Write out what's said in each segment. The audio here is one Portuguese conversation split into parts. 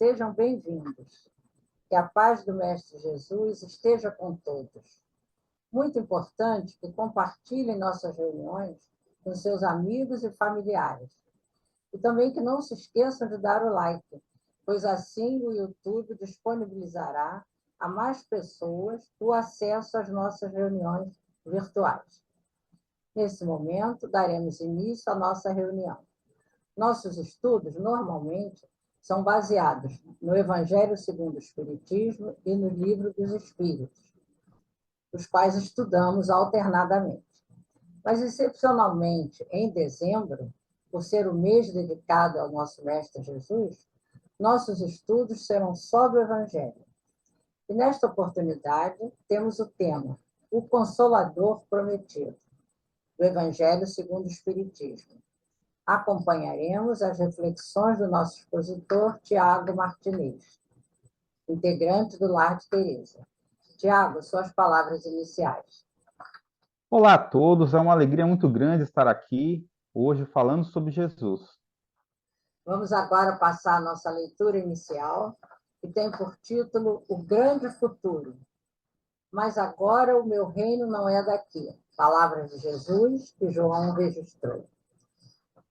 Sejam bem-vindos. Que a paz do Mestre Jesus esteja com todos. Muito importante que compartilhem nossas reuniões com seus amigos e familiares. E também que não se esqueçam de dar o like, pois assim o YouTube disponibilizará a mais pessoas o acesso às nossas reuniões virtuais. Nesse momento, daremos início à nossa reunião. Nossos estudos, normalmente, são baseados no Evangelho segundo o Espiritismo e no Livro dos Espíritos, os quais estudamos alternadamente. Mas, excepcionalmente, em dezembro, por ser o mês dedicado ao nosso Mestre Jesus, nossos estudos serão sobre o Evangelho. E, nesta oportunidade, temos o tema O Consolador Prometido, do Evangelho segundo o Espiritismo. Acompanharemos as reflexões do nosso expositor, Tiago Martinez, integrante do Lar de Teresa. Tiago, suas palavras iniciais. Olá a todos, é uma alegria muito grande estar aqui hoje falando sobre Jesus. Vamos agora passar a nossa leitura inicial, que tem por título O Grande Futuro. Mas agora o meu reino não é daqui. Palavras de Jesus que João registrou.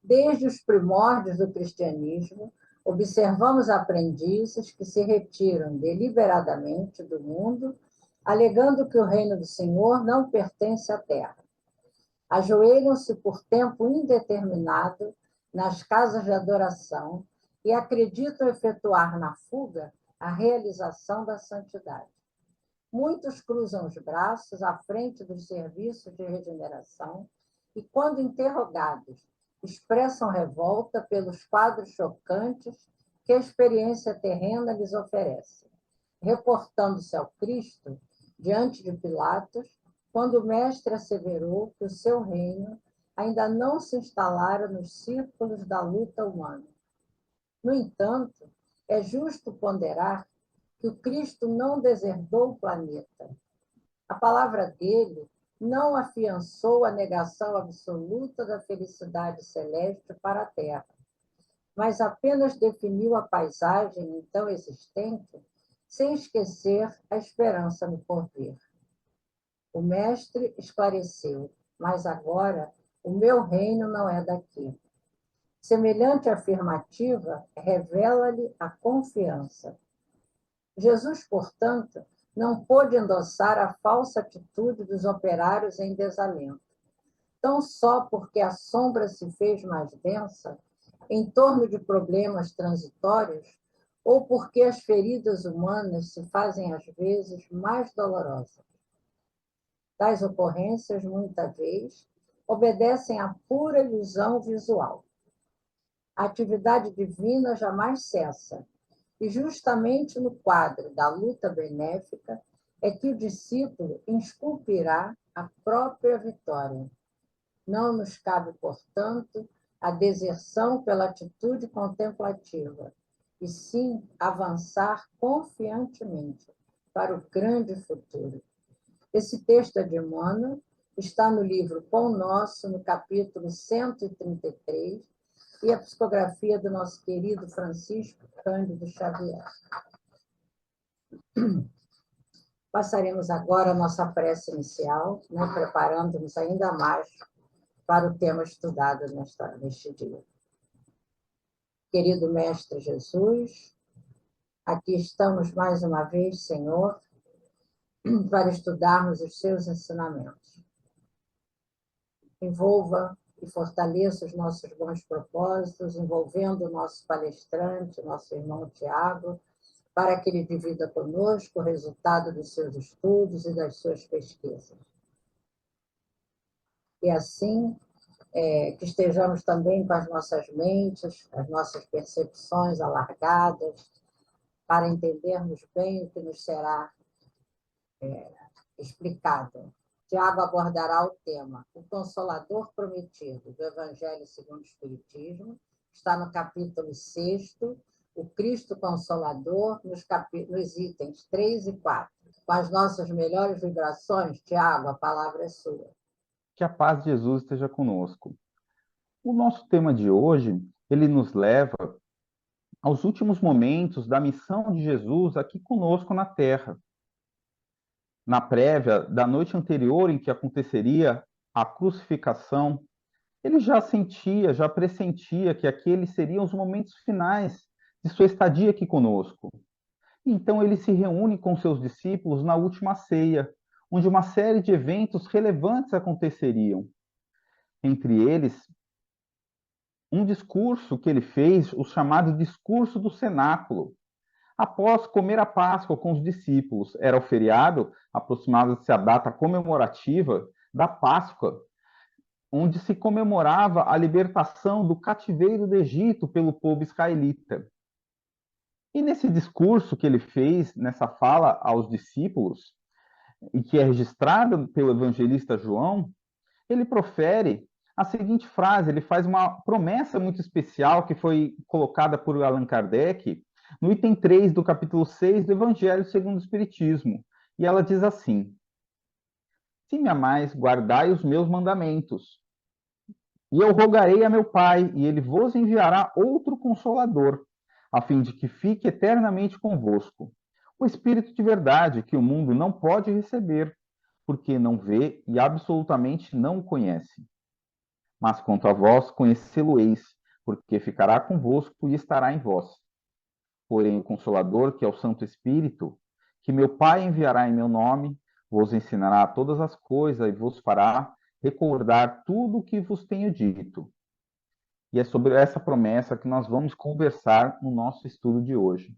Desde os primórdios do cristianismo, observamos aprendizes que se retiram deliberadamente do mundo, alegando que o reino do Senhor não pertence à terra. Ajoelham-se por tempo indeterminado nas casas de adoração e acreditam efetuar na fuga a realização da santidade. Muitos cruzam os braços à frente dos serviços de regeneração e, quando interrogados, expressam revolta pelos quadros chocantes que a experiência terrena lhes oferece, reportando-se ao Cristo, diante de Pilatos, quando o Mestre asseverou que o seu reino ainda não se instalara nos círculos da luta humana. No entanto, é justo ponderar que o Cristo não deserdou o planeta. A palavra dele não afiançou a negação absoluta da felicidade celeste para a Terra, mas apenas definiu a paisagem então existente, sem esquecer a esperança no porvir. O Mestre esclareceu, mas agora o meu reino não é daqui. Semelhante afirmativa revela-lhe a confiança. Jesus, portanto, não pôde endossar a falsa atitude dos operários em desalento, tão só porque a sombra se fez mais densa em torno de problemas transitórios ou porque as feridas humanas se fazem às vezes mais dolorosas. Tais ocorrências, muitas vezes, obedecem à pura ilusão visual. A atividade divina jamais cessa, e justamente no quadro da luta benéfica é que o discípulo esculpirá a própria vitória. Não nos cabe, portanto, a deserção pela atitude contemplativa, e sim avançar confiantemente para o grande futuro. Esse texto é de Emmanuel, está no livro Pão Nosso, no capítulo 133, e a psicografia do nosso querido Francisco Cândido Xavier. Passaremos agora a nossa prece inicial, preparando-nos ainda mais para o tema estudado neste dia. Querido Mestre Jesus, aqui estamos mais uma vez, Senhor, para estudarmos os seus ensinamentos. Envolva e fortaleça os nossos bons propósitos, envolvendo o nosso palestrante, nosso irmão Tiago, para que ele divida conosco o resultado dos seus estudos e das suas pesquisas. E assim, que estejamos também com as nossas mentes, as nossas percepções alargadas, para entendermos bem o que nos será explicado. Tiago abordará o tema O Consolador Prometido, do Evangelho segundo o Espiritismo, está no capítulo 6º, o Cristo Consolador, nos itens 3 e 4. Com as nossas melhores vibrações, Tiago, a palavra é sua. Que a paz de Jesus esteja conosco. O nosso tema de hoje, ele nos leva aos últimos momentos da missão de Jesus aqui conosco na Terra. Na prévia da noite anterior em que aconteceria a crucificação, ele já sentia, já pressentia que aqueles seriam os momentos finais de sua estadia aqui conosco. Então ele se reúne com seus discípulos na última ceia, onde uma série de eventos relevantes aconteceriam. Entre eles, um discurso que ele fez, o chamado Discurso do Cenáculo, após comer a Páscoa com os discípulos. Era o feriado, aproximava-se a data comemorativa da Páscoa, onde se comemorava a libertação do cativeiro do Egito pelo povo israelita. E nesse discurso que ele fez, nessa fala aos discípulos, e que é registrado pelo evangelista João, ele profere a seguinte frase, ele faz uma promessa muito especial que foi colocada por Allan Kardec no item 3 do capítulo 6 do Evangelho segundo o Espiritismo. E ela diz assim: se me amais, guardai os meus mandamentos. E eu rogarei a meu Pai, e ele vos enviará outro Consolador, a fim de que fique eternamente convosco. O Espírito de verdade, que o mundo não pode receber, porque não vê e absolutamente não o conhece. Mas quanto a vós, conhecê-lo-eis, porque ficará convosco e estará em vós. Porém, o Consolador, que é o Santo Espírito, que meu Pai enviará em meu nome, vos ensinará todas as coisas e vos fará recordar tudo o que vos tenho dito. E é sobre essa promessa que nós vamos conversar no nosso estudo de hoje.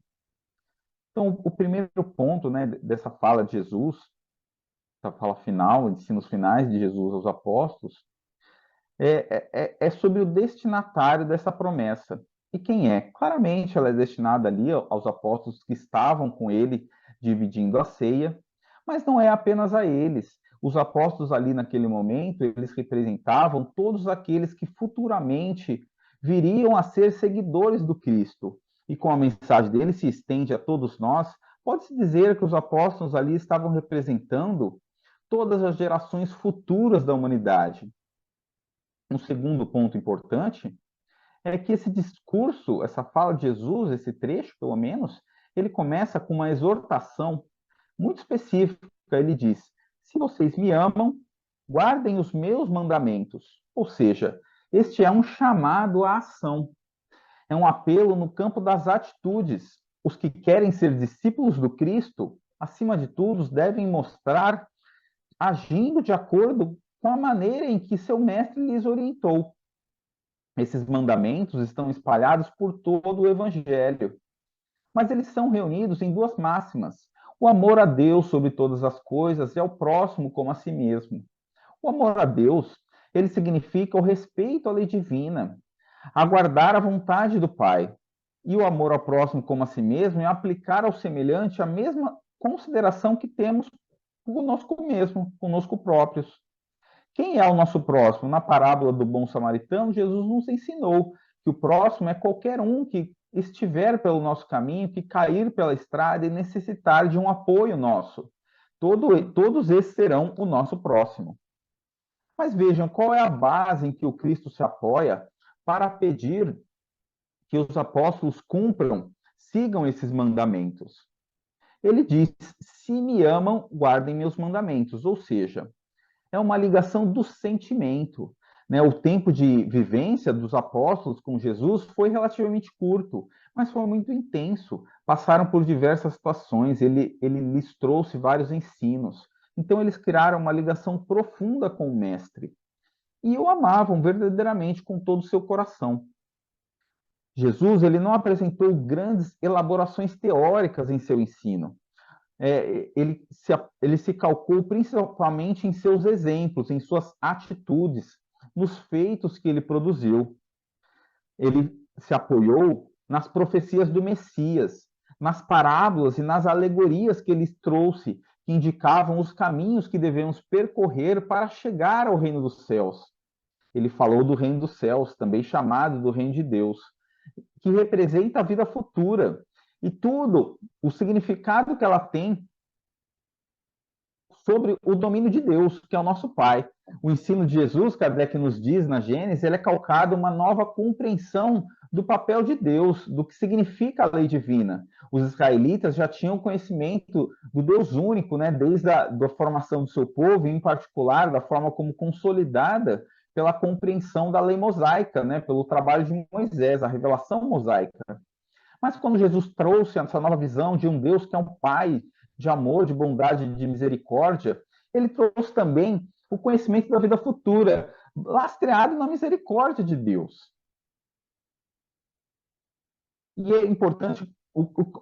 Então, o primeiro ponto, né, dessa fala de Jesus, essa fala final, ensinos finais de Jesus aos apóstolos, é sobre o destinatário dessa promessa. E quem é? Claramente ela é destinada ali aos apóstolos que estavam com ele dividindo a ceia, mas não é apenas a eles. Os apóstolos ali naquele momento, eles representavam todos aqueles que futuramente viriam a ser seguidores do Cristo. E com a mensagem dele se estende a todos nós, pode-se dizer que os apóstolos ali estavam representando todas as gerações futuras da humanidade. Um segundo ponto importante é que esse discurso, essa fala de Jesus, esse trecho, pelo menos, ele começa com uma exortação muito específica. Ele diz: se vocês me amam, guardem os meus mandamentos. Ou seja, este é um chamado à ação, é um apelo no campo das atitudes. Os que querem ser discípulos do Cristo, acima de tudo, devem mostrar agindo de acordo com a maneira em que seu mestre lhes orientou. Esses mandamentos estão espalhados por todo o Evangelho, mas eles são reunidos em duas máximas: o amor a Deus sobre todas as coisas e ao próximo como a si mesmo. O amor a Deus, ele significa o respeito à lei divina, aguardar a vontade do Pai. E o amor ao próximo como a si mesmo é aplicar ao semelhante a mesma consideração que temos conosco mesmo, conosco próprios. Quem é o nosso próximo? Na parábola do bom samaritano, Jesus nos ensinou que o próximo é qualquer um que estiver pelo nosso caminho, que cair pela estrada e necessitar de um apoio nosso. Todos esses serão o nosso próximo. Mas vejam, qual é a base em que o Cristo se apoia para pedir que os apóstolos cumpram, sigam esses mandamentos? Ele diz: se me amam, guardem meus mandamentos. Ou seja, é uma ligação do sentimento. Né? O tempo de vivência dos apóstolos com Jesus foi relativamente curto, mas foi muito intenso. Passaram por diversas situações, ele lhes trouxe vários ensinos. Então, eles criaram uma ligação profunda com o Mestre. E o amavam verdadeiramente com todo o seu coração. Jesus ele não apresentou grandes elaborações teóricas em seu ensino. Ele se calcou principalmente em seus exemplos, em suas atitudes, nos feitos que ele produziu. Ele se apoiou nas profecias do Messias, nas parábolas e nas alegorias que ele trouxe, que indicavam os caminhos que devemos percorrer para chegar ao reino dos céus. Ele falou do reino dos céus, também chamado do reino de Deus, que representa a vida futura. E tudo, o significado que ela tem sobre o domínio de Deus, que é o nosso Pai. O ensino de Jesus, Kardec nos diz na Gênesis, ele é calcado uma nova compreensão do papel de Deus, do que significa a lei divina. Os israelitas já tinham conhecimento do Deus único, né, desde da formação do seu povo, e em particular da forma como consolidada pela compreensão da lei mosaica, né, pelo trabalho de Moisés, a revelação mosaica. Mas quando Jesus trouxe essa nova visão de um Deus que é um Pai de amor, de bondade, de misericórdia, ele trouxe também o conhecimento da vida futura, lastreado na misericórdia de Deus. E é importante,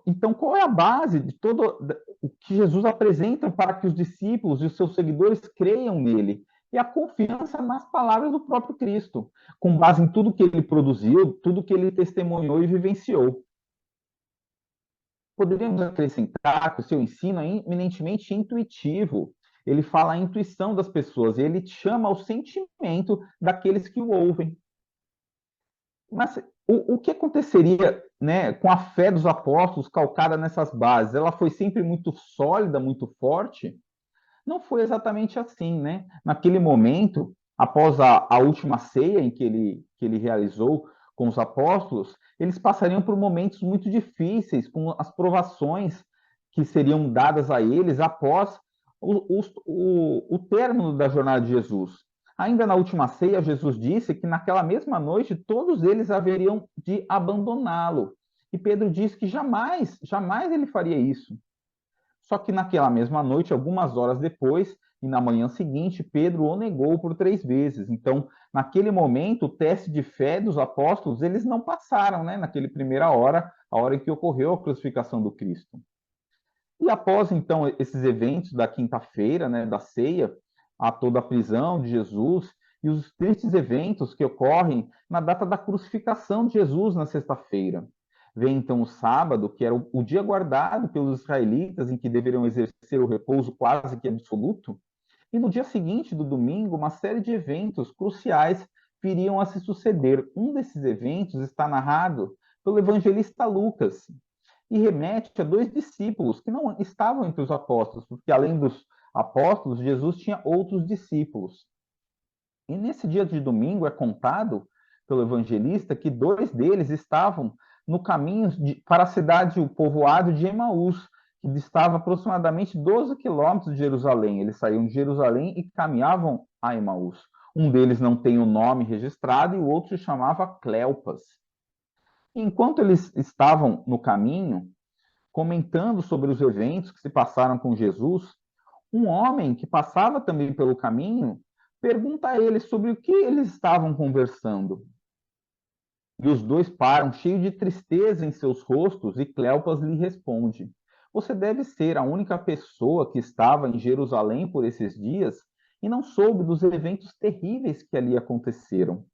então, qual é a base de todo o que Jesus apresenta para que os discípulos e os seus seguidores creiam nele? É a confiança nas palavras do próprio Cristo, com base em tudo que ele produziu, tudo que ele testemunhou e vivenciou. Poderíamos acrescentar que o seu ensino é eminentemente intuitivo. Ele fala a intuição das pessoas, ele chama ao sentimento daqueles que o ouvem. Mas o que aconteceria, né, com a fé dos apóstolos calcada nessas bases? Ela foi sempre muito sólida, muito forte? Não foi exatamente assim, né? Naquele momento, após a última ceia em que ele realizou com os apóstolos, eles passariam por momentos muito difíceis, com as provações que seriam dadas a eles após o término da jornada de Jesus. Ainda na última ceia, Jesus disse que naquela mesma noite todos eles haveriam de abandoná-lo. E Pedro disse que jamais, jamais ele faria isso. Só que naquela mesma noite, algumas horas depois, e na manhã seguinte, Pedro o negou por 3 vezes. Então, naquele momento, o teste de fé dos apóstolos, eles não passaram, né? Naquela primeira hora, a hora em que ocorreu a crucificação do Cristo. E após, então, esses eventos da quinta-feira, né, da ceia, a toda a prisão de Jesus, e os tristes eventos que ocorrem na data da crucificação de Jesus, na sexta-feira. Vem então o sábado, que era o dia guardado pelos israelitas, em que deveriam exercer o repouso quase que absoluto, e no dia seguinte, do domingo, uma série de eventos cruciais viriam a se suceder. Um desses eventos está narrado pelo evangelista Lucas, e remete a 2 discípulos que não estavam entre os apóstolos, porque além dos apóstolos, Jesus tinha outros discípulos. E nesse dia de domingo é contado pelo evangelista que 2 deles estavam no caminho para a cidade, o povoado de Emaús, que distava aproximadamente 12 quilômetros de Jerusalém. Eles saíam de Jerusalém e caminhavam a Emaús. Um deles não tem o nome registrado e o outro se chamava Cleopas. Enquanto eles estavam no caminho, comentando sobre os eventos que se passaram com Jesus, um homem que passava também pelo caminho pergunta a eles sobre o que eles estavam conversando. E os dois param, cheios de tristeza em seus rostos, e Cleopas lhe responde: Você deve ser a única pessoa que estava em Jerusalém por esses dias e não soube dos eventos terríveis que ali aconteceram.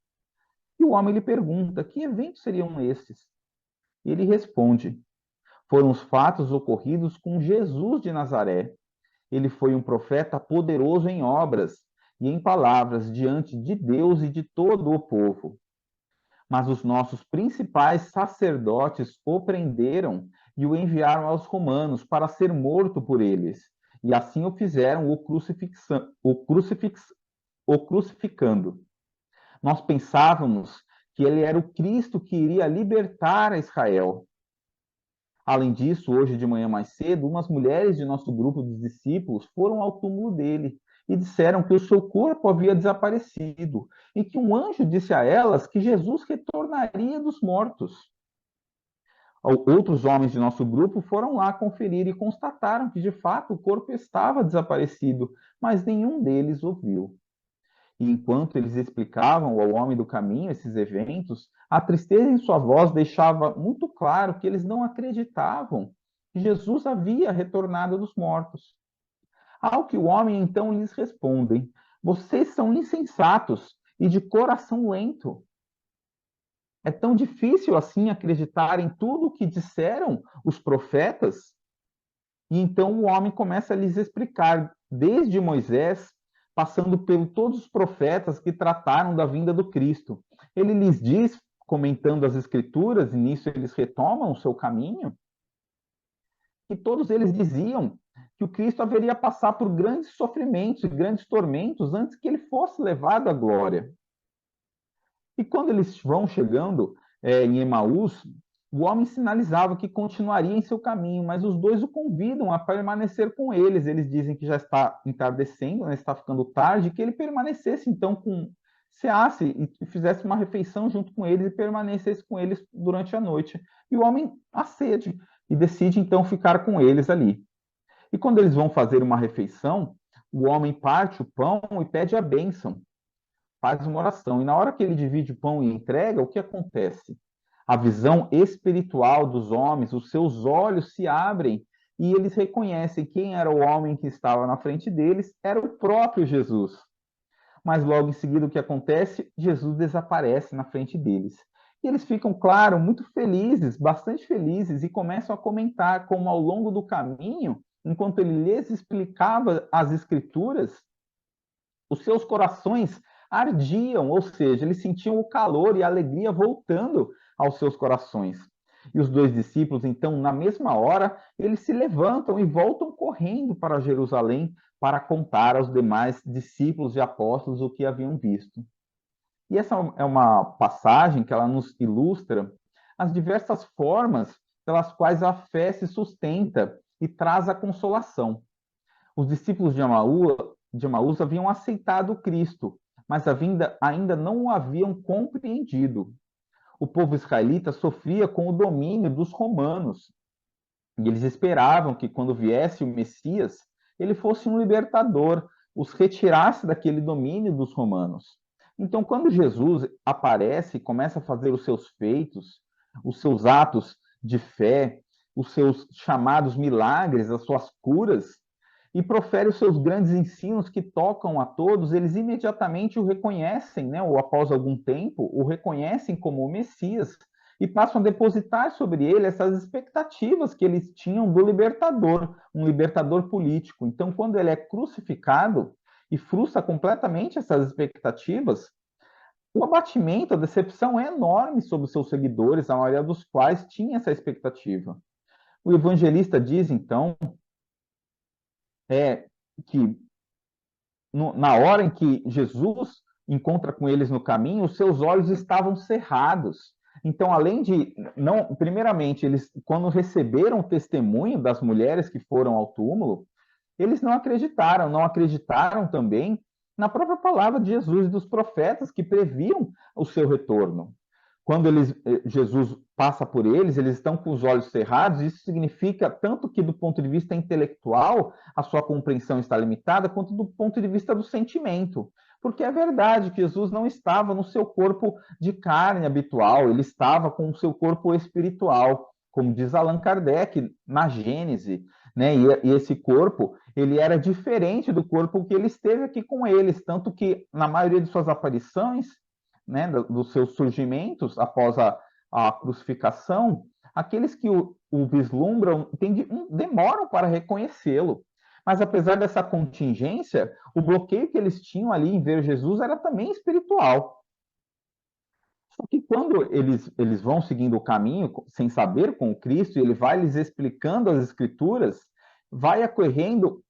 E o homem lhe pergunta: Que eventos seriam esses? E ele responde: Foram os fatos ocorridos com Jesus de Nazaré. Ele foi um profeta poderoso em obras e em palavras diante de Deus e de todo o povo. Mas os nossos principais sacerdotes o prenderam e o enviaram aos romanos para ser morto por eles. E assim o fizeram, o crucificando. Nós pensávamos que ele era o Cristo que iria libertar a Israel. Além disso, hoje de manhã mais cedo, umas mulheres de nosso grupo de discípulos foram ao túmulo dele e disseram que o seu corpo havia desaparecido e que um anjo disse a elas que Jesus retornaria dos mortos. Outros homens de nosso grupo foram lá conferir e constataram que, de fato, o corpo estava desaparecido, mas nenhum deles o viu. E enquanto eles explicavam ao homem do caminho esses eventos, a tristeza em sua voz deixava muito claro que eles não acreditavam que Jesus havia retornado dos mortos. Ao que o homem então lhes responde: Vocês são insensatos e de coração lento. É tão difícil assim acreditar em tudo o que disseram os profetas? E então o homem começa a lhes explicar, desde Moisés, passando por todos os profetas que trataram da vinda do Cristo. Ele lhes diz, comentando as Escrituras, e nisso eles retomam o seu caminho, que todos eles diziam que o Cristo haveria passar por grandes sofrimentos e grandes tormentos antes que ele fosse levado à glória. E quando eles vão chegando em Emaús, o homem sinalizava que continuaria em seu caminho, mas os dois o convidam a permanecer com eles. Eles dizem que já está entardecendo, né, está ficando tarde, que ele permanecesse então ceasse e fizesse uma refeição junto com eles e permanecesse com eles durante a noite. E o homem acede e decide então ficar com eles ali. E quando eles vão fazer uma refeição, o homem parte o pão e pede a bênção, faz uma oração. E na hora que ele divide o pão e entrega, o que acontece? A visão espiritual dos homens, os seus olhos se abrem e eles reconhecem quem era o homem que estava na frente deles, era o próprio Jesus. Mas logo em seguida o que acontece? Jesus desaparece na frente deles. E eles ficam, claro, muito felizes, bastante felizes, e começam a comentar como ao longo do caminho, enquanto ele lhes explicava as escrituras, os seus corações ardiam, ou seja, eles sentiam o calor e a alegria voltando aos seus corações. E os dois discípulos, então, na mesma hora, eles se levantam e voltam correndo para Jerusalém para contar aos demais discípulos e apóstolos o que haviam visto. E essa é uma passagem que ela nos ilustra as diversas formas pelas quais a fé se sustenta e traz a consolação. Os discípulos de Emaús haviam aceitado Cristo, mas ainda não o haviam compreendido. O povo israelita sofria com o domínio dos romanos, e eles esperavam que quando viesse o Messias, ele fosse um libertador, os retirasse daquele domínio dos romanos. Então, quando Jesus aparece e começa a fazer os seus feitos, os seus atos de fé, os seus chamados milagres, as suas curas, e profere os seus grandes ensinos que tocam a todos, eles imediatamente o reconhecem, né, ou após algum tempo, o reconhecem como o Messias e passam a depositar sobre ele essas expectativas que eles tinham do libertador, um libertador político. Então, quando ele é crucificado e frustra completamente essas expectativas, o abatimento, a decepção é enorme sobre os seus seguidores, a maioria dos quais tinha essa expectativa. O evangelista diz, então, que na hora em que Jesus encontra com eles no caminho, os seus olhos estavam cerrados. Então, além de não, primeiramente, eles quando receberam o testemunho das mulheres que foram ao túmulo, eles não acreditaram também na própria palavra de Jesus e dos profetas que previam o seu retorno. Quando Jesus passa por eles, eles estão com os olhos cerrados, isso significa tanto que do ponto de vista intelectual, a sua compreensão está limitada, quanto do ponto de vista do sentimento. Porque é verdade que Jesus não estava no seu corpo de carne habitual, ele estava com o seu corpo espiritual, como diz Allan Kardec na Gênese, né? E esse corpo, ele era diferente do corpo que ele esteve aqui com eles, tanto que na maioria de suas aparições, né, dos seus surgimentos após a crucificação, aqueles que o vislumbram demoram para reconhecê-lo. Mas apesar dessa contingência, o bloqueio que eles tinham ali em ver Jesus era também espiritual. Só que quando eles vão seguindo o caminho, sem saber com o Cristo, e ele vai lhes explicando as Escrituras, vai ocorrendo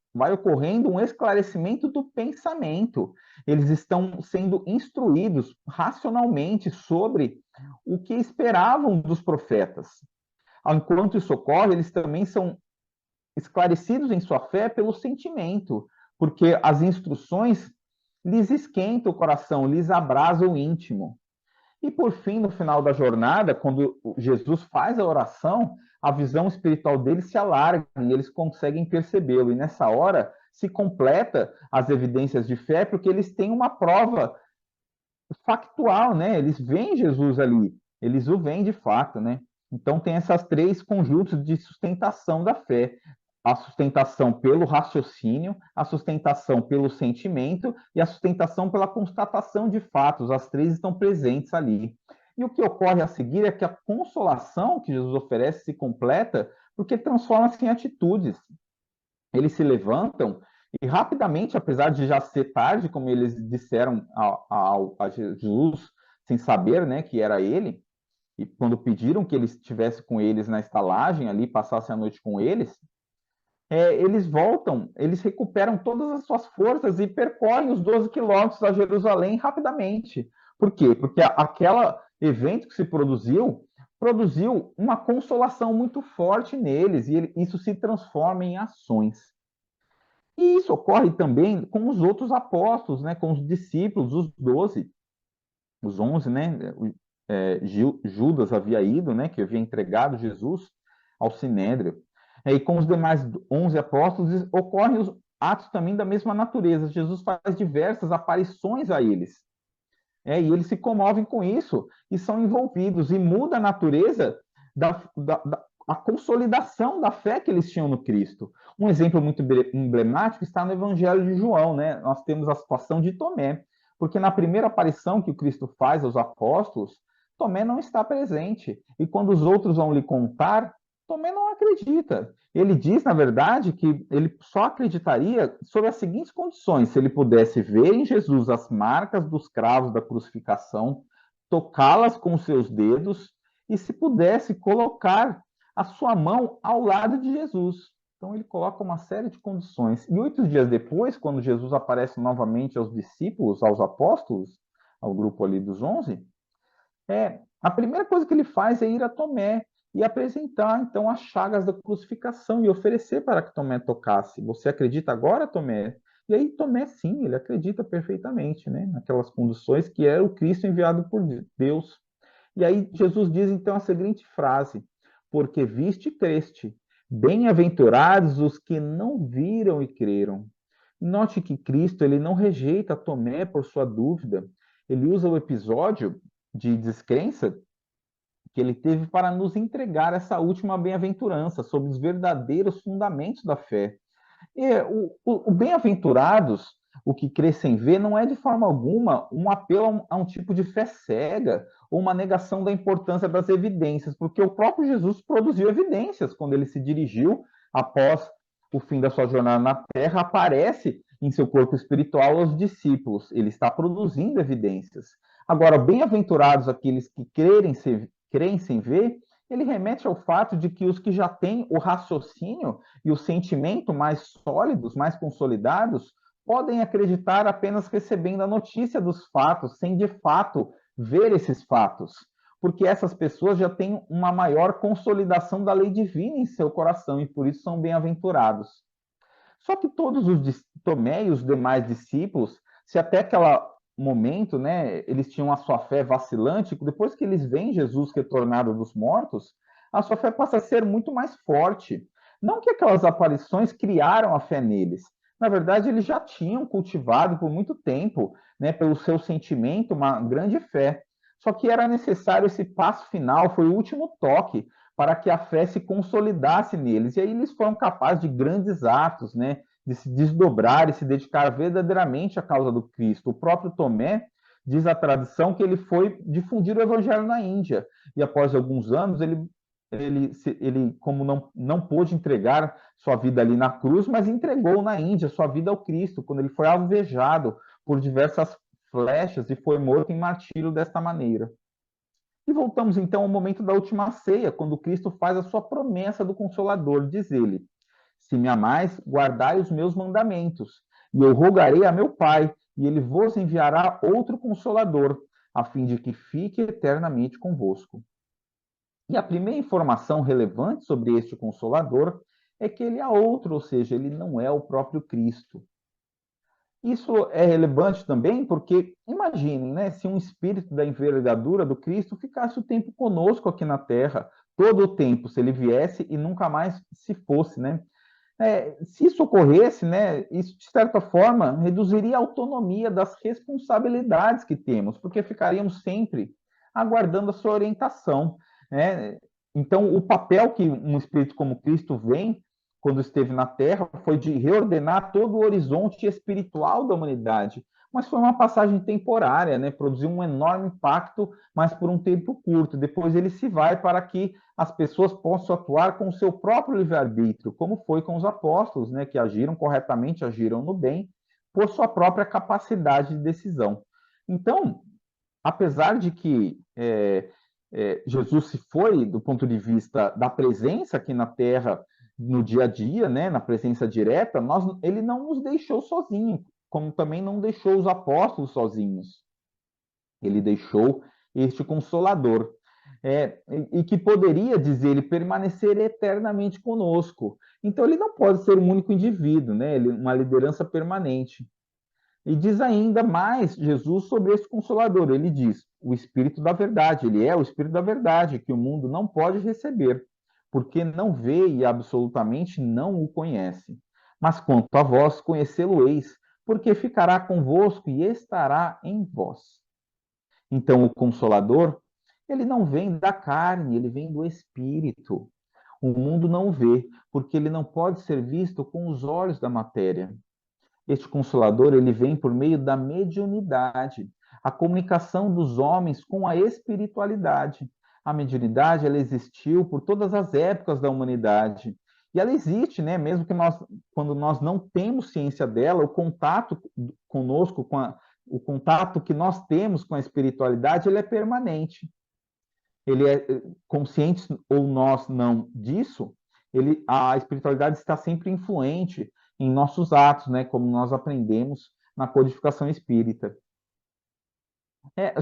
um esclarecimento do pensamento. Eles estão sendo instruídos racionalmente sobre o que esperavam dos profetas. Enquanto isso ocorre, eles também são esclarecidos em sua fé pelo sentimento, porque as instruções lhes esquentam o coração, lhes abrasam o íntimo. E por fim, no final da jornada, quando Jesus faz a oração, a visão espiritual deles se alarga e eles conseguem percebê-lo. E nessa hora se completa as evidências de fé, porque eles têm uma prova factual, né? Eles veem Jesus ali, eles o veem de fato, né? Então tem essas três conjuntos de sustentação da fé: a sustentação pelo raciocínio, a sustentação pelo sentimento e a sustentação pela constatação de fatos. As três estão presentes ali. E o que ocorre a seguir é que a consolação que Jesus oferece se completa porque transforma-se em atitudes. Eles se levantam e rapidamente, apesar de já ser tarde, como eles disseram a Jesus, sem saber, né, que era ele, e quando pediram que ele estivesse com eles na estalagem ali, passasse a noite com eles, eles voltam, eles recuperam todas as suas forças e percorrem os 12 quilômetros a Jerusalém rapidamente. Por quê? Porque evento que se produziu uma consolação muito forte neles, e isso se transforma em ações. E isso ocorre também com os outros apóstolos, né, com os discípulos, os 12, os 11, né, Judas havia ido, né, que havia entregado Jesus ao Sinédrio. E com os demais 11 apóstolos ocorrem os atos também da mesma natureza. Jesus faz diversas aparições a eles. E eles se comovem com isso e são envolvidos, e muda a natureza a consolidação da fé que eles tinham no Cristo. Um exemplo muito emblemático está no Evangelho de João, né? Nós temos a situação de Tomé, porque na primeira aparição que o Cristo faz aos apóstolos, Tomé não está presente, e quando os outros vão lhe contar, Tomé não acredita. Ele diz, na verdade, que ele só acreditaria sob as seguintes condições: se ele pudesse ver em Jesus as marcas dos cravos da crucificação, tocá-las com seus dedos, e se pudesse colocar a sua mão ao lado de Jesus. Então ele coloca uma série de condições. E 8 dias depois, quando Jesus aparece novamente aos discípulos, aos apóstolos, ao grupo ali dos 11, a primeira coisa que ele faz é ir a Tomé e apresentar, então, as chagas da crucificação e oferecer para que Tomé tocasse. Você acredita agora, Tomé? E aí Tomé, sim, ele acredita perfeitamente, né? Naquelas condições que era o Cristo enviado por Deus. E aí Jesus diz, então, a seguinte frase: porque viste e creste, bem-aventurados os que não viram e creram. Note que Cristo, ele não rejeita Tomé por sua dúvida. Ele usa o episódio de descrença que ele teve para nos entregar essa última bem-aventurança sobre os verdadeiros fundamentos da fé. E o bem-aventurados, o que crê sem ver, não é de forma alguma um apelo a um tipo de fé cega ou uma negação da importância das evidências, porque o próprio Jesus produziu evidências quando ele se dirigiu, após o fim da sua jornada na Terra, aparece em seu corpo espiritual aos discípulos. Ele está produzindo evidências. Agora, bem-aventurados aqueles que creem sem ver, ele remete ao fato de que os que já têm o raciocínio e o sentimento mais sólidos, mais consolidados, podem acreditar apenas recebendo a notícia dos fatos, sem de fato ver esses fatos, porque essas pessoas já têm uma maior consolidação da lei divina em seu coração e por isso são bem-aventurados. Só que todos os Tomé e os demais discípulos, se até aquele momento, né, eles tinham a sua fé vacilante, depois que eles veem Jesus retornado dos mortos, a sua fé passa a ser muito mais forte. Não que aquelas aparições criaram a fé neles. Na verdade, eles já tinham cultivado por muito tempo, né, pelo seu sentimento, uma grande fé. Só que era necessário esse passo final, foi o último toque para que a fé se consolidasse neles. E aí eles foram capazes de grandes atos, né, de se desdobrar e se dedicar verdadeiramente à causa do Cristo. O próprio Tomé diz a tradição que ele foi difundir o evangelho na Índia. E após alguns anos, ele como não pôde entregar sua vida ali na cruz, mas entregou na Índia sua vida ao Cristo, quando ele foi alvejado por diversas flechas e foi morto em martírio desta maneira. E voltamos então ao momento da última ceia, quando Cristo faz a sua promessa do Consolador. Diz ele: se me amais, guardai os meus mandamentos, e eu rogarei a meu Pai, e ele vos enviará outro Consolador, a fim de que fique eternamente convosco. E a primeira informação relevante sobre este Consolador é que ele é outro, ou seja, ele não é o próprio Cristo. Isso é relevante também porque, imaginem, né, se um espírito da envergadura do Cristo ficasse o tempo conosco aqui na Terra, todo o tempo, se ele viesse e nunca mais se fosse, né? Se isso ocorresse, né, isso, de certa forma, reduziria a autonomia das responsabilidades que temos, porque ficaríamos sempre aguardando a sua orientação, né? Então, o papel que um espírito como Cristo vem quando esteve na Terra, foi de reordenar todo o horizonte espiritual da humanidade. Mas foi uma passagem temporária, né? Produziu um enorme impacto, mas por um tempo curto. Depois ele se vai para que as pessoas possam atuar com o seu próprio livre-arbítrio, como foi com os apóstolos, né? Que agiram corretamente, agiram no bem, por sua própria capacidade de decisão. Então, apesar de que Jesus se foi, do ponto de vista da presença aqui na Terra, no dia a dia, né, na presença direta, ele não nos deixou sozinhos, como também não deixou os apóstolos sozinhos. Ele deixou este Consolador. E que poderia, diz ele, permanecer eternamente conosco. Então, ele não pode ser um único indivíduo, né? Ele, uma liderança permanente. E diz ainda mais Jesus sobre esse Consolador. Ele diz, o Espírito da Verdade. Ele é o Espírito da Verdade, que o mundo não pode receber, porque não vê e absolutamente não o conhece. Mas quanto a vós, conhecê-lo-eis, porque ficará convosco e estará em vós. Então, o Consolador, ele não vem da carne, ele vem do Espírito. O mundo não vê, porque ele não pode ser visto com os olhos da matéria. Este Consolador, ele vem por meio da mediunidade, a comunicação dos homens com a espiritualidade. A mediunidade, ela existiu por todas as épocas da humanidade. E ela existe, né? Mesmo que quando nós não temos ciência dela, o contato conosco, o contato que nós temos com a espiritualidade, ele é permanente. Ele é consciente ou nós não disso, a espiritualidade está sempre influente em nossos atos, né? Como nós aprendemos na codificação espírita.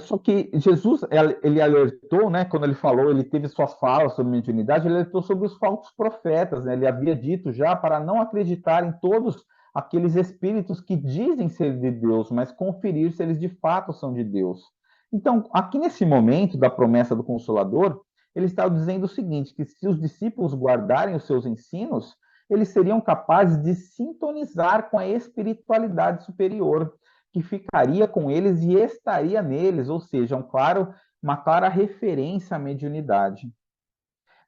Só que Jesus, ele alertou, né? Quando ele falou, ele teve suas falas sobre mediunidade, ele alertou sobre os falsos profetas, né? Ele havia dito já para não acreditar em todos aqueles espíritos que dizem ser de Deus, mas conferir se eles de fato são de Deus. Então, aqui nesse momento da promessa do Consolador, ele está dizendo o seguinte, que se os discípulos guardarem os seus ensinos, eles seriam capazes de sintonizar com a espiritualidade superior, que ficaria com eles e estaria neles, ou seja, uma clara referência à mediunidade.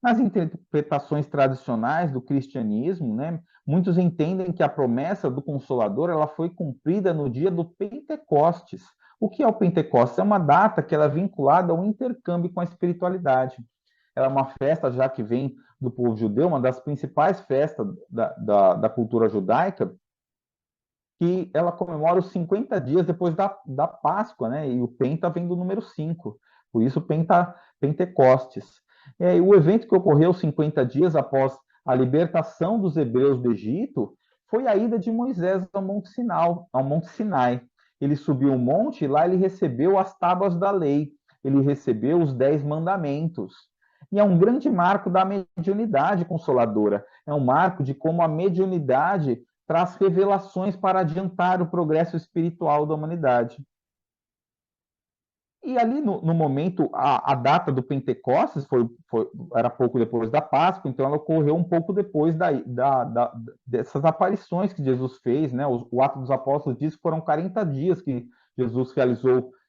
Nas interpretações tradicionais do cristianismo, né, muitos entendem que a promessa do Consolador ela foi cumprida no dia do Pentecostes. O que é o Pentecostes? É uma data que ela é vinculada ao intercâmbio com a espiritualidade. Ela é uma festa já que vem do povo judeu, uma das principais festas da cultura judaica, que ela comemora os 50 dias depois da Páscoa, né? E o Penta vem do número 5, por isso Pentecostes. O evento que ocorreu 50 dias após a libertação dos hebreus do Egito foi a ida de Moisés ao Monte Sinai. Ele subiu o monte e lá ele recebeu as tábuas da lei, ele recebeu os 10 mandamentos. E é um grande marco da mediunidade consoladora. É um marco de como a mediunidade traz revelações para adiantar o progresso espiritual da humanidade. E ali no momento, a data do Pentecostes era pouco depois da Páscoa, então ela ocorreu um pouco depois dessas aparições que Jesus fez, né? O Ato dos Apóstolos diz que foram 40 dias que Jesus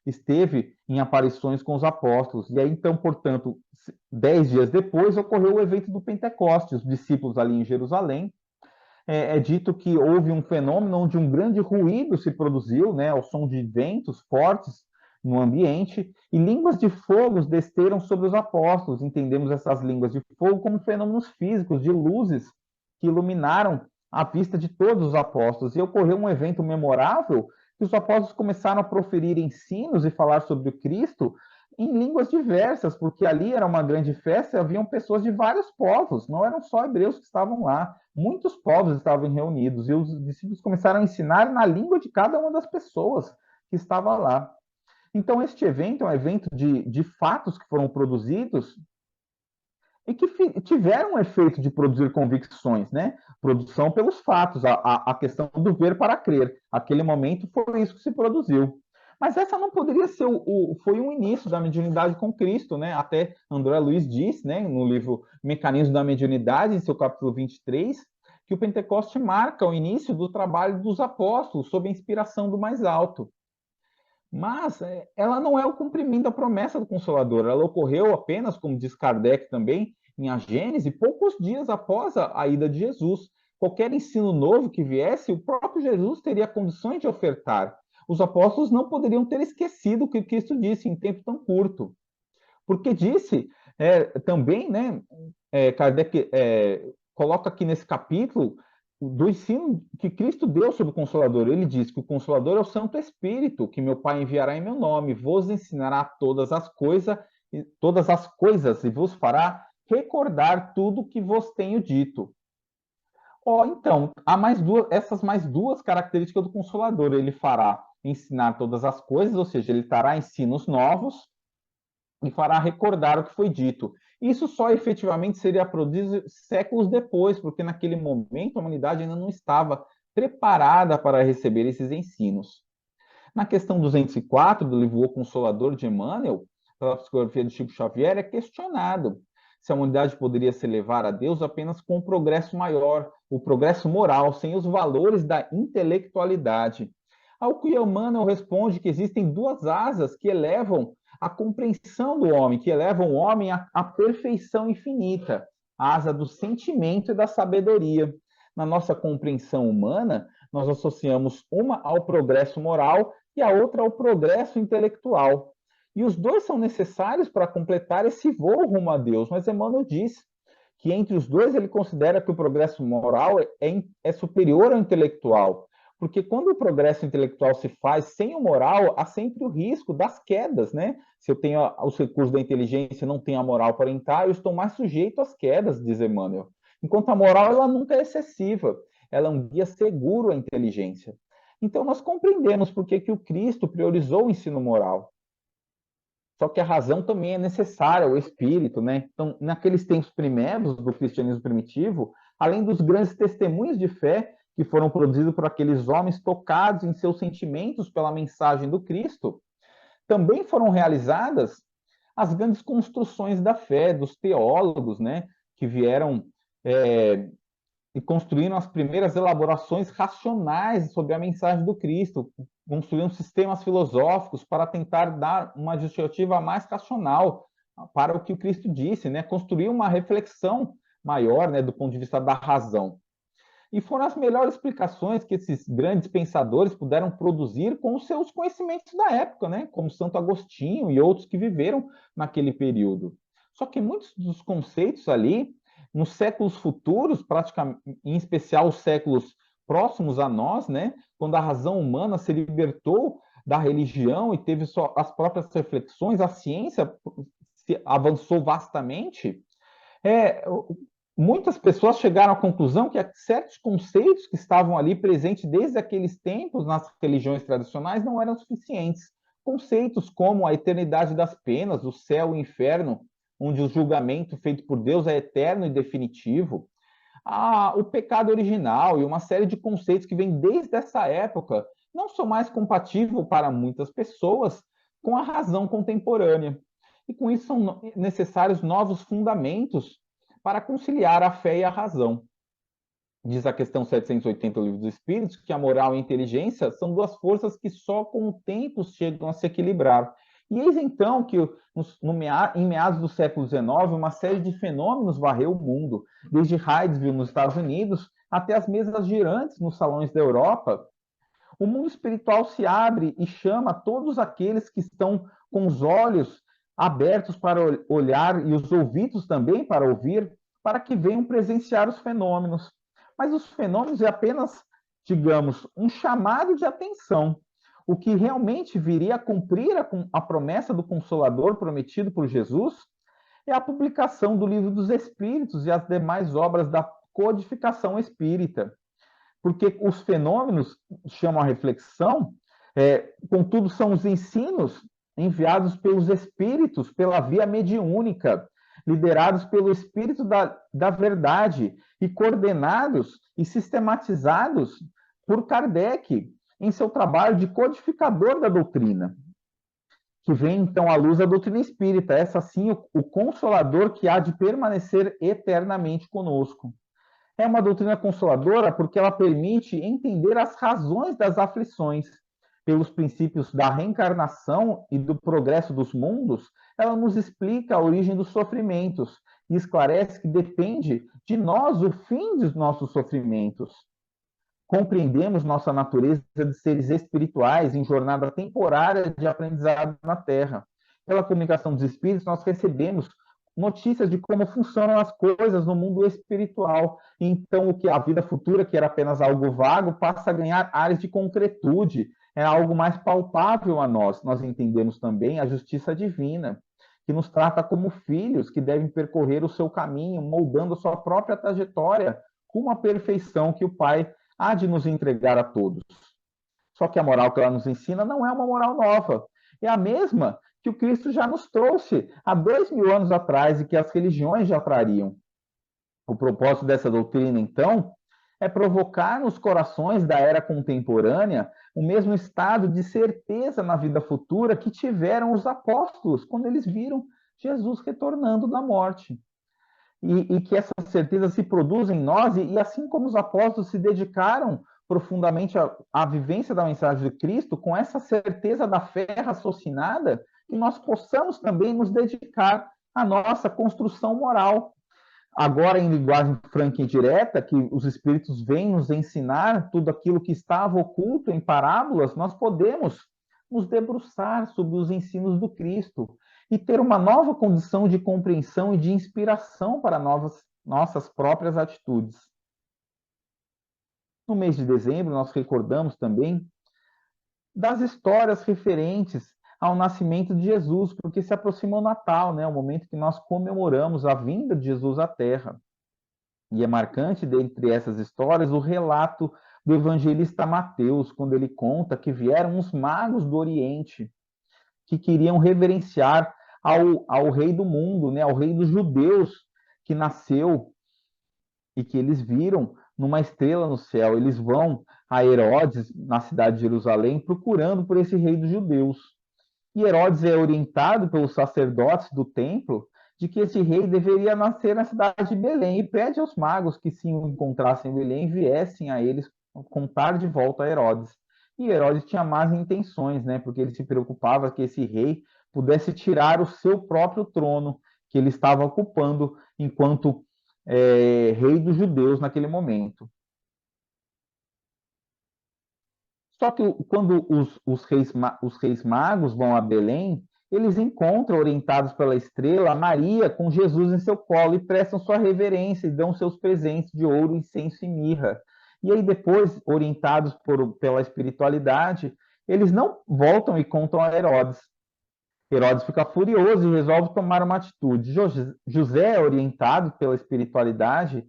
esteve em aparições com os apóstolos. E aí, então, portanto, 10 dias depois, ocorreu o evento do Pentecostes, os discípulos ali em Jerusalém. É dito que houve um fenômeno onde um grande ruído se produziu, né, ao som de ventos fortes no ambiente, e línguas de fogo desceram sobre os apóstolos. Entendemos essas línguas de fogo como fenômenos físicos, de luzes que iluminaram a vista de todos os apóstolos. E ocorreu um evento memorável que os apóstolos começaram a proferir ensinos e falar sobre o Cristo em línguas diversas, porque ali era uma grande festa e haviam pessoas de vários povos, não eram só hebreus que estavam lá, muitos povos estavam reunidos, e os discípulos começaram a ensinar na língua de cada uma das pessoas que estava lá. Então, este evento é um evento de fatos que foram produzidos e que tiveram um efeito de produzir convicções, né? Produção pelos fatos, a questão do ver para crer. Aquele momento foi isso que se produziu. Mas essa não poderia ser foi um início da mediunidade com Cristo, né? Até André Luiz diz, né, no livro Mecanismo da Mediunidade, em seu capítulo 23, que o Pentecoste marca o início do trabalho dos apóstolos sob a inspiração do mais alto. Mas ela não é o cumprimento da promessa do Consolador. Ela ocorreu apenas, como diz Kardec também, em A Gênese, poucos dias após a ida de Jesus. Qualquer ensino novo que viesse, o próprio Jesus teria condições de ofertar. Os apóstolos não poderiam ter esquecido o que Cristo disse em tempo tão curto. Porque disse também, né, Kardec coloca aqui nesse capítulo do ensino que Cristo deu sobre o Consolador. Ele diz que o Consolador é o Santo Espírito, que meu Pai enviará em meu nome, vos ensinará todas as coisas e vos fará recordar tudo o que vos tenho dito. Então, há essas mais duas características do Consolador. Ele fará ensinar todas as coisas, ou seja, ele trará ensinos novos, e fará recordar o que foi dito. Isso só efetivamente seria produzido séculos depois, porque naquele momento a humanidade ainda não estava preparada para receber esses ensinos. Na questão 204 do livro O Consolador de Emmanuel, pela psicografia de Chico Xavier, é questionado se a humanidade poderia se elevar a Deus apenas com o progresso maior, o progresso moral, sem os valores da intelectualidade. Ao que Emmanuel responde que existem duas asas que elevam a compreensão do homem, que elevam o homem à perfeição infinita, a asa do sentimento e da sabedoria. Na nossa compreensão humana, nós associamos uma ao progresso moral e a outra ao progresso intelectual. E os dois são necessários para completar esse voo rumo a Deus. Mas Emmanuel diz que entre os dois ele considera que o progresso moral é superior ao intelectual. Porque quando o progresso intelectual se faz sem o moral, há sempre o risco das quedas, né? Se eu tenho os recursos da inteligência e não tenho a moral para entrar, eu estou mais sujeito às quedas, diz Emmanuel. Enquanto a moral, ela nunca é excessiva, ela é um guia seguro à inteligência. Então, nós compreendemos por que o Cristo priorizou o ensino moral. Só que a razão também é necessária, o espírito, né? Então, naqueles tempos primeiros do cristianismo primitivo, além dos grandes testemunhos de fé que foram produzidos por aqueles homens tocados em seus sentimentos pela mensagem do Cristo, também foram realizadas as grandes construções da fé dos teólogos, né? Que vieram e construíram as primeiras elaborações racionais sobre a mensagem do Cristo, construíram sistemas filosóficos para tentar dar uma justificativa mais racional para o que o Cristo disse, né? Construir uma reflexão maior, né, do ponto de vista da razão. E foram as melhores explicações que esses grandes pensadores puderam produzir com os seus conhecimentos da época, né? Como Santo Agostinho e outros que viveram naquele período. Só que muitos dos conceitos ali, nos séculos futuros, praticamente, em especial os séculos próximos a nós, né? Quando a razão humana se libertou da religião e teve só as próprias reflexões, a ciência avançou vastamente. Muitas pessoas chegaram à conclusão que certos conceitos que estavam ali presentes desde aqueles tempos nas religiões tradicionais não eram suficientes. Conceitos como a eternidade das penas, o céu e o inferno, onde o julgamento feito por Deus é eterno e definitivo, o pecado original e uma série de conceitos que vêm desde essa época não são mais compatíveis para muitas pessoas com a razão contemporânea. E com isso são necessários novos fundamentos para conciliar a fé e a razão. Diz a questão 780 do Livro dos Espíritos que a moral e a inteligência são duas forças que só com o tempo chegam a se equilibrar. E eis então que, em meados do século XIX, uma série de fenômenos varreu o mundo, desde Hydesville, nos Estados Unidos, até as mesas girantes nos salões da Europa. O mundo espiritual se abre e chama todos aqueles que estão com os olhos abertos para olhar e os ouvidos também para ouvir, para que venham presenciar os fenômenos. Mas os fenômenos é apenas, digamos, um chamado de atenção. O que realmente viria a cumprir a promessa do Consolador prometido por Jesus é a publicação do Livro dos Espíritos e as demais obras da codificação espírita. Porque os fenômenos chamam a reflexão, contudo, são os ensinos enviados pelos espíritos, pela via mediúnica, liderados pelo espírito da verdade e coordenados e sistematizados por Kardec em seu trabalho de codificador da doutrina, que vem então à luz da doutrina espírita, essa sim o consolador que há de permanecer eternamente conosco. É uma doutrina consoladora porque ela permite entender as razões das aflições. Pelos princípios da reencarnação e do progresso dos mundos, ela nos explica a origem dos sofrimentos e esclarece que depende de nós o fim dos nossos sofrimentos. Compreendemos nossa natureza de seres espirituais em jornada temporária de aprendizado na Terra. Pela comunicação dos espíritos, nós recebemos notícias de como funcionam as coisas no mundo espiritual. Então, o que a vida futura, que era apenas algo vago, passa a ganhar áreas de concretude, é algo mais palpável a nós. Nós entendemos também a justiça divina, que nos trata como filhos que devem percorrer o seu caminho, moldando a sua própria trajetória com uma perfeição que o Pai há de nos entregar a todos. Só que a moral que ela nos ensina não é uma moral nova, é a mesma que o Cristo já nos trouxe há 2000 anos atrás e que as religiões já trariam. O propósito dessa doutrina, então, é provocar nos corações da era contemporânea o mesmo estado de certeza na vida futura que tiveram os apóstolos quando eles viram Jesus retornando da morte. E que essa certeza se produz em nós, e assim como os apóstolos se dedicaram profundamente à vivência da mensagem de Cristo, com essa certeza da fé raciocinada, que nós possamos também nos dedicar à nossa construção moral. Agora, em linguagem franca e direta, que os Espíritos vêm nos ensinar tudo aquilo que estava oculto em parábolas, nós podemos nos debruçar sobre os ensinos do Cristo e ter uma nova condição de compreensão e de inspiração para nossas próprias atitudes. No mês de dezembro, nós recordamos também das histórias referentes ao nascimento de Jesus, porque se aproxima o Natal, né? O momento que nós comemoramos a vinda de Jesus à Terra. E é marcante, dentre essas histórias, o relato do evangelista Mateus, quando ele conta que vieram uns magos do Oriente, que queriam reverenciar ao rei do mundo, né? Ao rei dos judeus, que nasceu, e que eles viram numa estrela no céu. Eles vão a Herodes, na cidade de Jerusalém, procurando por esse rei dos judeus. E Herodes é orientado pelos sacerdotes do templo de que esse rei deveria nascer na cidade de Belém, e pede aos magos que se o encontrassem em Belém viessem a eles contar de volta a Herodes. E Herodes tinha más intenções, né? Porque ele se preocupava que esse rei pudesse tirar o seu próprio trono que ele estava ocupando enquanto rei dos judeus naquele momento. Só que quando os reis magos vão a Belém, eles encontram, orientados pela estrela, Maria com Jesus em seu colo e prestam sua reverência e dão seus presentes de ouro, incenso e mirra. E aí depois, orientados pela espiritualidade, eles não voltam e contam a Herodes. Herodes fica furioso e resolve tomar uma atitude. José é orientado pela espiritualidade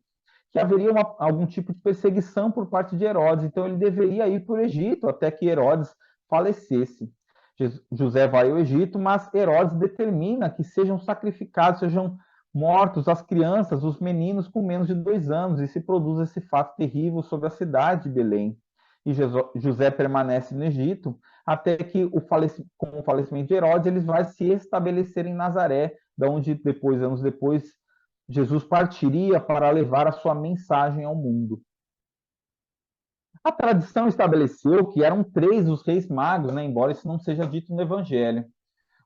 que haveria algum tipo de perseguição por parte de Herodes, então ele deveria ir para o Egito até que Herodes falecesse. José vai ao Egito, mas Herodes determina que sejam sacrificados, sejam mortos as crianças, os meninos com menos de 2 anos, e se produz esse fato terrível sobre a cidade de Belém. E José permanece no Egito até que, com o falecimento de Herodes, eles vão se estabelecer em Nazaré, da onde depois, anos depois, Jesus partiria para levar a sua mensagem ao mundo. A tradição estabeleceu que eram 3 os reis magos, né? Embora isso não seja dito no Evangelho.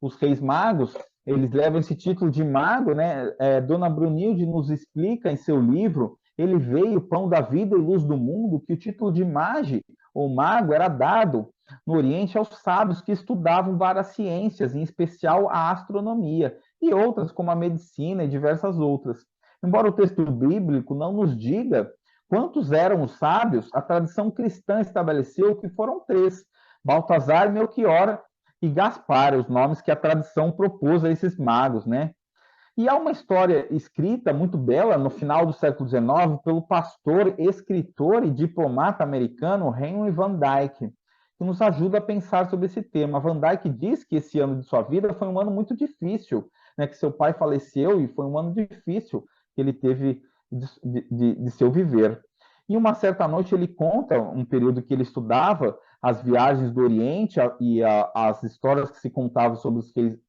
Os reis magos, eles levam esse título de mago, né? Dona Brunilde nos explica em seu livro, Ele veio, pão da vida e luz do mundo, que o título de mage, ou mago, era dado no Oriente aos sábios que estudavam várias ciências, em especial a astronomia, e outras como a medicina e diversas outras. Embora o texto bíblico não nos diga quantos eram os sábios, a tradição cristã estabeleceu que foram 3, Baltazar, Melquior e Gaspar, os nomes que a tradição propôs a esses magos, né? E há uma história escrita muito bela no final do século XIX pelo pastor, escritor e diplomata americano Henry Van Dyke, que nos ajuda a pensar sobre esse tema. Van Dyke diz que esse ano de sua vida foi um ano muito difícil, né, que seu pai faleceu e foi um ano difícil que ele teve de seu viver. E uma certa noite ele conta um período que ele estudava as viagens do Oriente e as histórias que se contavam sobre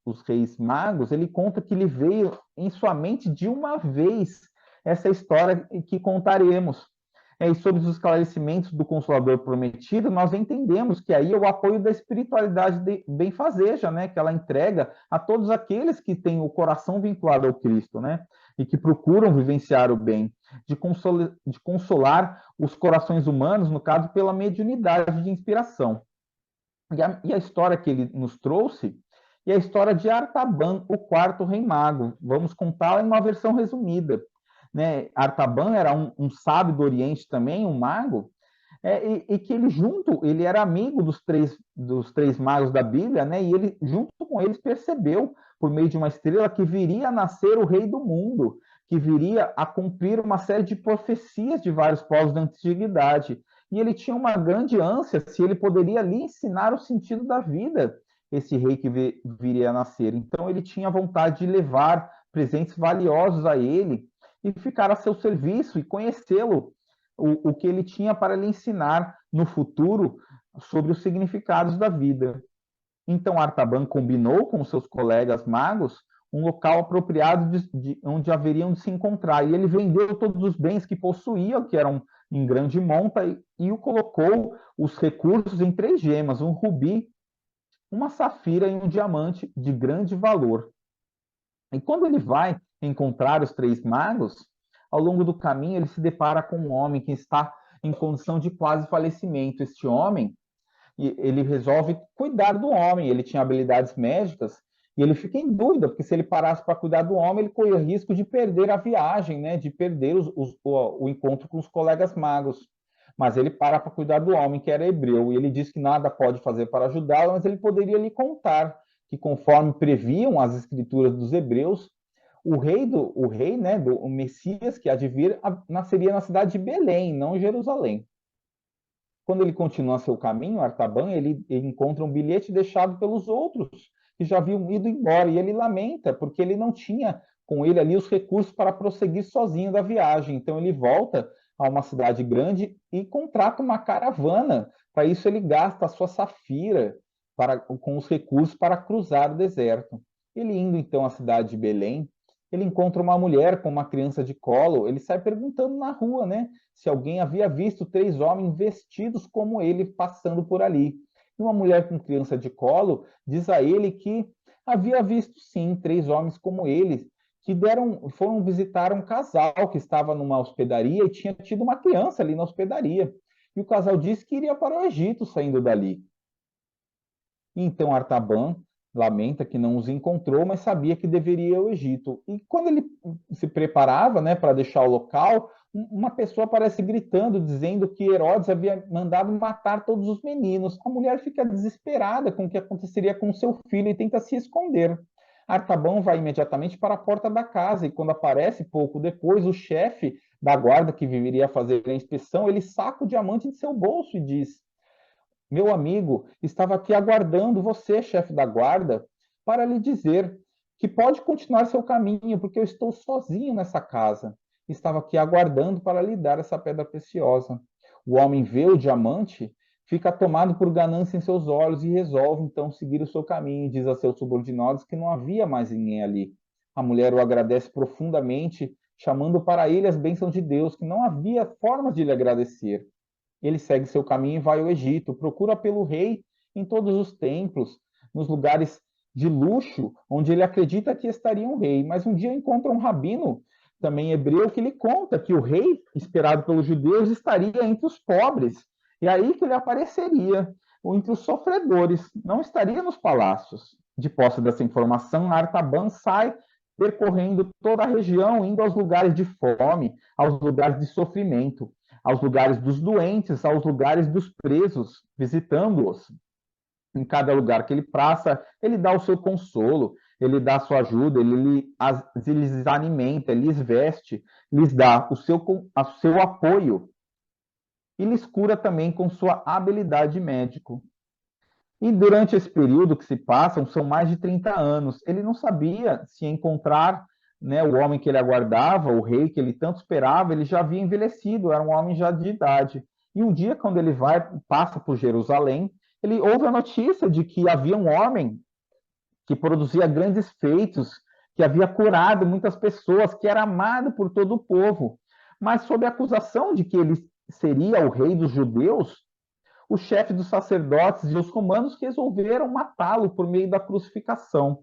os reis magos. Ele conta que lhe veio em sua mente de uma vez essa história que contaremos. E sobre os esclarecimentos do Consolador Prometido, nós entendemos que aí é o apoio da espiritualidade benfazeja, né, que ela entrega a todos aqueles que têm o coração vinculado ao Cristo, né, e que procuram vivenciar o bem, de consolar os corações humanos, no caso, pela mediunidade de inspiração. E a história que ele nos trouxe é a história de Artaban, o 4º rei mago. Vamos contá-la em uma versão resumida. Né? Artaban era um sábio do Oriente também, um mago, e que ele era amigo dos três magos da Bíblia, né? E ele, junto com eles, percebeu, por meio de uma estrela, que viria a nascer o rei do mundo, que viria a cumprir uma série de profecias de vários povos da antiguidade. E ele tinha uma grande ânsia se ele poderia lhe ensinar o sentido da vida, esse rei que viria a nascer. Então ele tinha vontade de levar presentes valiosos a ele e ficar a seu serviço e conhecê-lo, o que ele tinha para lhe ensinar no futuro sobre os significados da vida. Então Artaban combinou com seus colegas magos um local apropriado onde haveriam de se encontrar. E ele vendeu todos os bens que possuía, que eram em grande monta, e o colocou os recursos em 3 gemas, um rubi, uma safira e um diamante de grande valor. E quando ele vai encontrar os 3 magos, ao longo do caminho ele se depara com um homem que está em condição de quase falecimento. Este homem, ele resolve cuidar do homem, ele tinha habilidades médicas, e ele fica em dúvida, porque se ele parasse para cuidar do homem, ele corria risco de perder a viagem, né, de perder o encontro com os colegas magos. Mas ele para cuidar do homem, que era hebreu, e ele diz que nada pode fazer para ajudá-lo, mas ele poderia lhe contar que, conforme previam as escrituras dos hebreus, o rei, né, o Messias que há de vir, nasceria na cidade de Belém, não em Jerusalém. Quando ele continua seu caminho, Artaban, ele encontra um bilhete deixado pelos outros que já haviam ido embora, e ele lamenta, porque ele não tinha com ele ali os recursos para prosseguir sozinho da viagem. Então ele volta a uma cidade grande e contrata uma caravana. Para isso ele gasta a sua safira com os recursos para cruzar o deserto. Ele indo então à cidade de Belém, ele encontra uma mulher com uma criança de colo, ele sai perguntando na rua, né, se alguém havia visto 3 homens vestidos como ele passando por ali. E uma mulher com criança de colo diz a ele que havia visto sim 3 homens como ele, que foram visitar um casal que estava numa hospedaria e tinha tido uma criança ali na hospedaria. E o casal disse que iria para o Egito saindo dali. E então Artaban lamenta que não os encontrou, mas sabia que deveria ir ao Egito. E quando ele se preparava, né, para deixar o local, uma pessoa aparece gritando, dizendo que Herodes havia mandado matar todos os meninos. A mulher fica desesperada com o que aconteceria com seu filho e tenta se esconder. Artaban vai imediatamente para a porta da casa e quando aparece pouco depois, o chefe da guarda que viria a fazer a inspeção, ele saca o diamante de seu bolso e diz: meu amigo estava aqui aguardando você, chefe da guarda, para lhe dizer que pode continuar seu caminho, porque eu estou sozinho nessa casa. Estava aqui aguardando para lhe dar essa pedra preciosa. O homem vê o diamante, fica tomado por ganância em seus olhos e resolve então seguir o seu caminho. Diz a seus subordinados que não havia mais ninguém ali. A mulher o agradece profundamente, chamando para ele as bênçãos de Deus, que não havia forma de lhe agradecer. Ele segue seu caminho e vai ao Egito, procura pelo rei em todos os templos, nos lugares de luxo, onde ele acredita que estaria um rei. Mas um dia encontra um rabino, também hebreu, que lhe conta que o rei, esperado pelos judeus, estaria entre os pobres. E aí que ele apareceria, ou entre os sofredores, não estaria nos palácios. De posse dessa informação, Artaban sai percorrendo toda a região, indo aos lugares de fome, aos lugares de sofrimento, aos lugares dos doentes, aos lugares dos presos, visitando-os. Em cada lugar que ele passa, ele dá o seu consolo, ele dá a sua ajuda, ele lhes alimenta, lhes veste, lhes dá o seu apoio e lhes cura também com sua habilidade médico. E durante esse período que se passam, são mais de 30 anos, ele não sabia se encontrar, né, o homem que ele aguardava, o rei que ele tanto esperava, ele já havia envelhecido, era um homem já de idade. E um dia, quando ele passa por Jerusalém, ele ouve a notícia de que havia um homem que produzia grandes feitos, que havia curado muitas pessoas, que era amado por todo o povo. Mas sob a acusação de que ele seria o rei dos judeus, o chefe dos sacerdotes e os romanos resolveram matá-lo por meio da crucificação.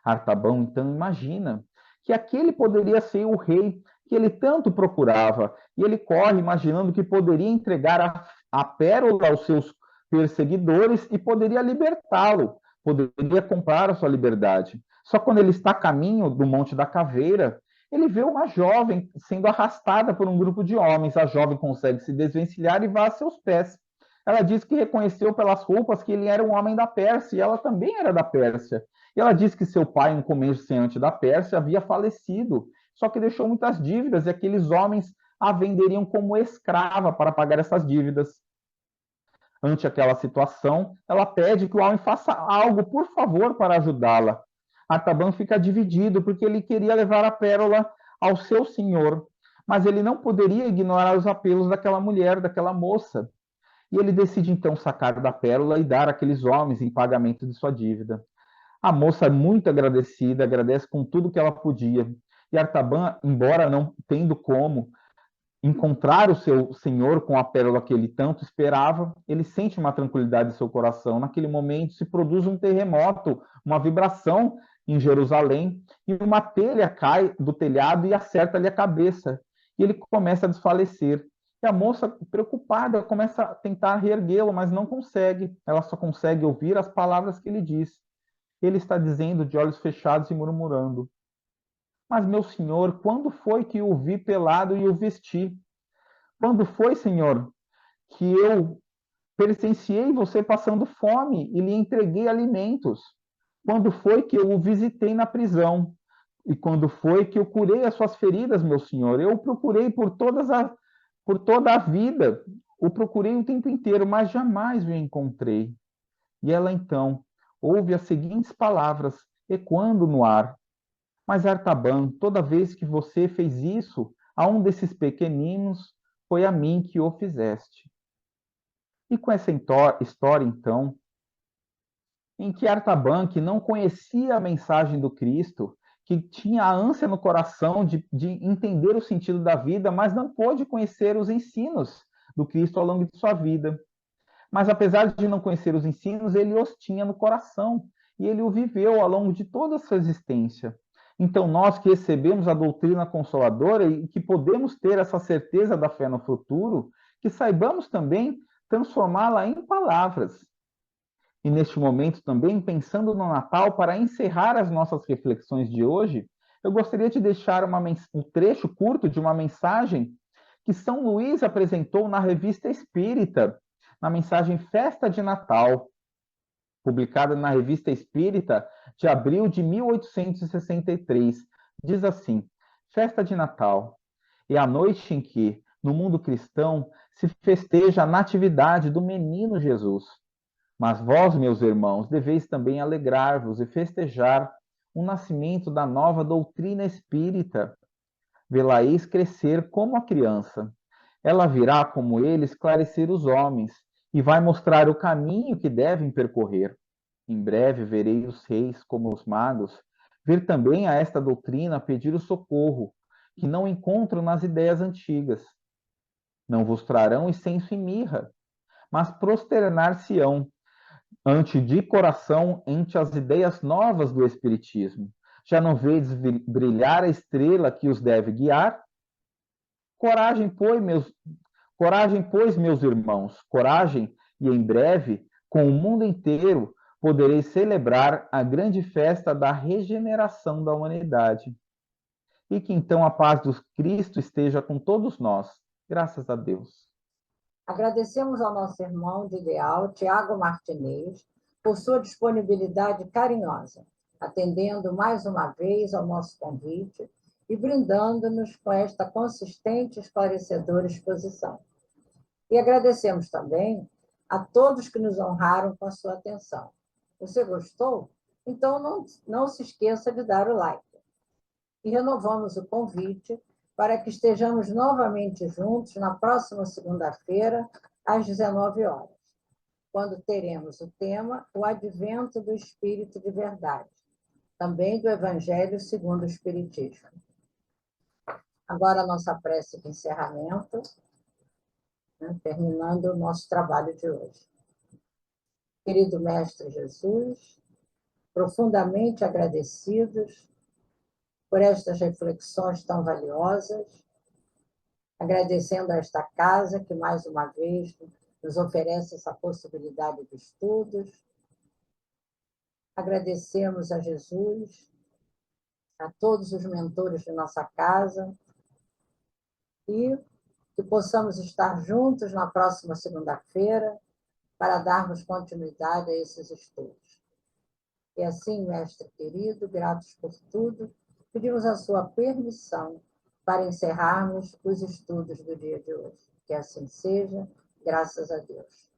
Artaban então imagina que aquele poderia ser o rei que ele tanto procurava, e ele corre imaginando que poderia entregar a pérola aos seus perseguidores e poderia libertá-lo, poderia comprar a sua liberdade. Só quando ele está a caminho do Monte da Caveira, ele vê uma jovem sendo arrastada por um grupo de homens. A jovem consegue se desvencilhar e vai a seus pés. Ela diz que reconheceu pelas roupas que ele era um homem da Pérsia, e ela também era da Pérsia. E ela diz que seu pai, um comerciante da Pérsia, havia falecido, só que deixou muitas dívidas, e aqueles homens a venderiam como escrava para pagar essas dívidas. ante aquela situação, ela pede que o homem faça algo, por favor, para ajudá-la. Artaban fica dividido, porque ele queria levar a pérola ao seu senhor, mas ele não poderia ignorar os apelos daquela mulher, daquela moça. E ele decide então sacar da pérola e dar àqueles homens em pagamento de sua dívida. A moça, muito agradecida, agradece com tudo que ela podia. E Artaban, embora não tendo como encontrar o seu senhor com a pérola que ele tanto esperava, ele sente uma tranquilidade em seu coração. Naquele momento se produz um terremoto, uma vibração em Jerusalém, e uma telha cai do telhado e acerta-lhe a cabeça. E ele começa a desfalecer. E a moça, preocupada, começa a tentar reerguê-lo, mas não consegue. Ela só consegue ouvir as palavras que ele diz. Ele está dizendo de olhos fechados e murmurando: mas, meu senhor, quando foi que o vi pelado e o vesti? Quando foi, senhor, que eu presenciei você passando fome e lhe entreguei alimentos? Quando foi que eu o visitei na prisão? E quando foi que eu curei as suas feridas, meu senhor? Eu o procurei por toda a vida, o procurei o tempo inteiro, mas jamais o encontrei. E ela então ouve as seguintes palavras, ecoando no ar: mas Artaban, toda vez que você fez isso a um desses pequeninos, foi a mim que o fizeste. E com essa história, então, em que Artaban, que não conhecia a mensagem do Cristo, que tinha a ânsia no coração de entender o sentido da vida, mas não pôde conhecer os ensinos do Cristo ao longo de sua vida. Mas apesar de não conhecer os ensinos, ele os tinha no coração e ele o viveu ao longo de toda a sua existência. Então, nós que recebemos a doutrina consoladora e que podemos ter essa certeza da fé no futuro, que saibamos também transformá-la em palavras. E neste momento também, pensando no Natal, para encerrar as nossas reflexões de hoje, eu gostaria de deixar um trecho curto de uma mensagem que São Luís apresentou na Revista Espírita, na mensagem Festa de Natal, publicada na Revista Espírita de abril de 1863. Diz assim: Festa de Natal é a noite em que, no mundo cristão, se festeja a natividade do menino Jesus. Mas vós, meus irmãos, deveis também alegrar-vos e festejar o nascimento da nova doutrina espírita. Vê-la-eis crescer como a criança. Ela virá, como ele, esclarecer os homens e vai mostrar o caminho que devem percorrer. Em breve verei os reis, como os magos, vir também a esta doutrina pedir o socorro, que não encontro nas ideias antigas. Não vos trarão incenso e mirra, mas prosternar-se-ão ante de coração ante as ideias novas do Espiritismo. Já não vedes brilhar a estrela que os deve guiar? Coragem, pois, meus irmãos, coragem, e em breve, com o mundo inteiro, podereis celebrar a grande festa da regeneração da humanidade. E que então a paz do Cristo esteja com todos nós. Graças a Deus. Agradecemos ao nosso irmão de ideal, Tiago Martinez, por sua disponibilidade carinhosa, atendendo mais uma vez ao nosso convite e brindando-nos com esta consistente e esclarecedora exposição. E agradecemos também a todos que nos honraram com a sua atenção. Você gostou? Então não se esqueça de dar o like. E renovamos o convite para que estejamos novamente juntos na próxima segunda-feira, às 19 horas, quando teremos o tema O Advento do Espírito de Verdade, também do Evangelho segundo o Espiritismo. Agora a nossa prece de encerramento, né, terminando o nosso trabalho de hoje. Querido Mestre Jesus, profundamente agradecidos por estas reflexões tão valiosas, agradecendo a esta casa que, mais uma vez, nos oferece essa possibilidade de estudos. Agradecemos a Jesus, a todos os mentores de nossa casa, e que possamos estar juntos na próxima segunda-feira para darmos continuidade a esses estudos. E assim, mestre querido, gratos por tudo, pedimos a sua permissão para encerrarmos os estudos do dia de hoje. Que assim seja, graças a Deus.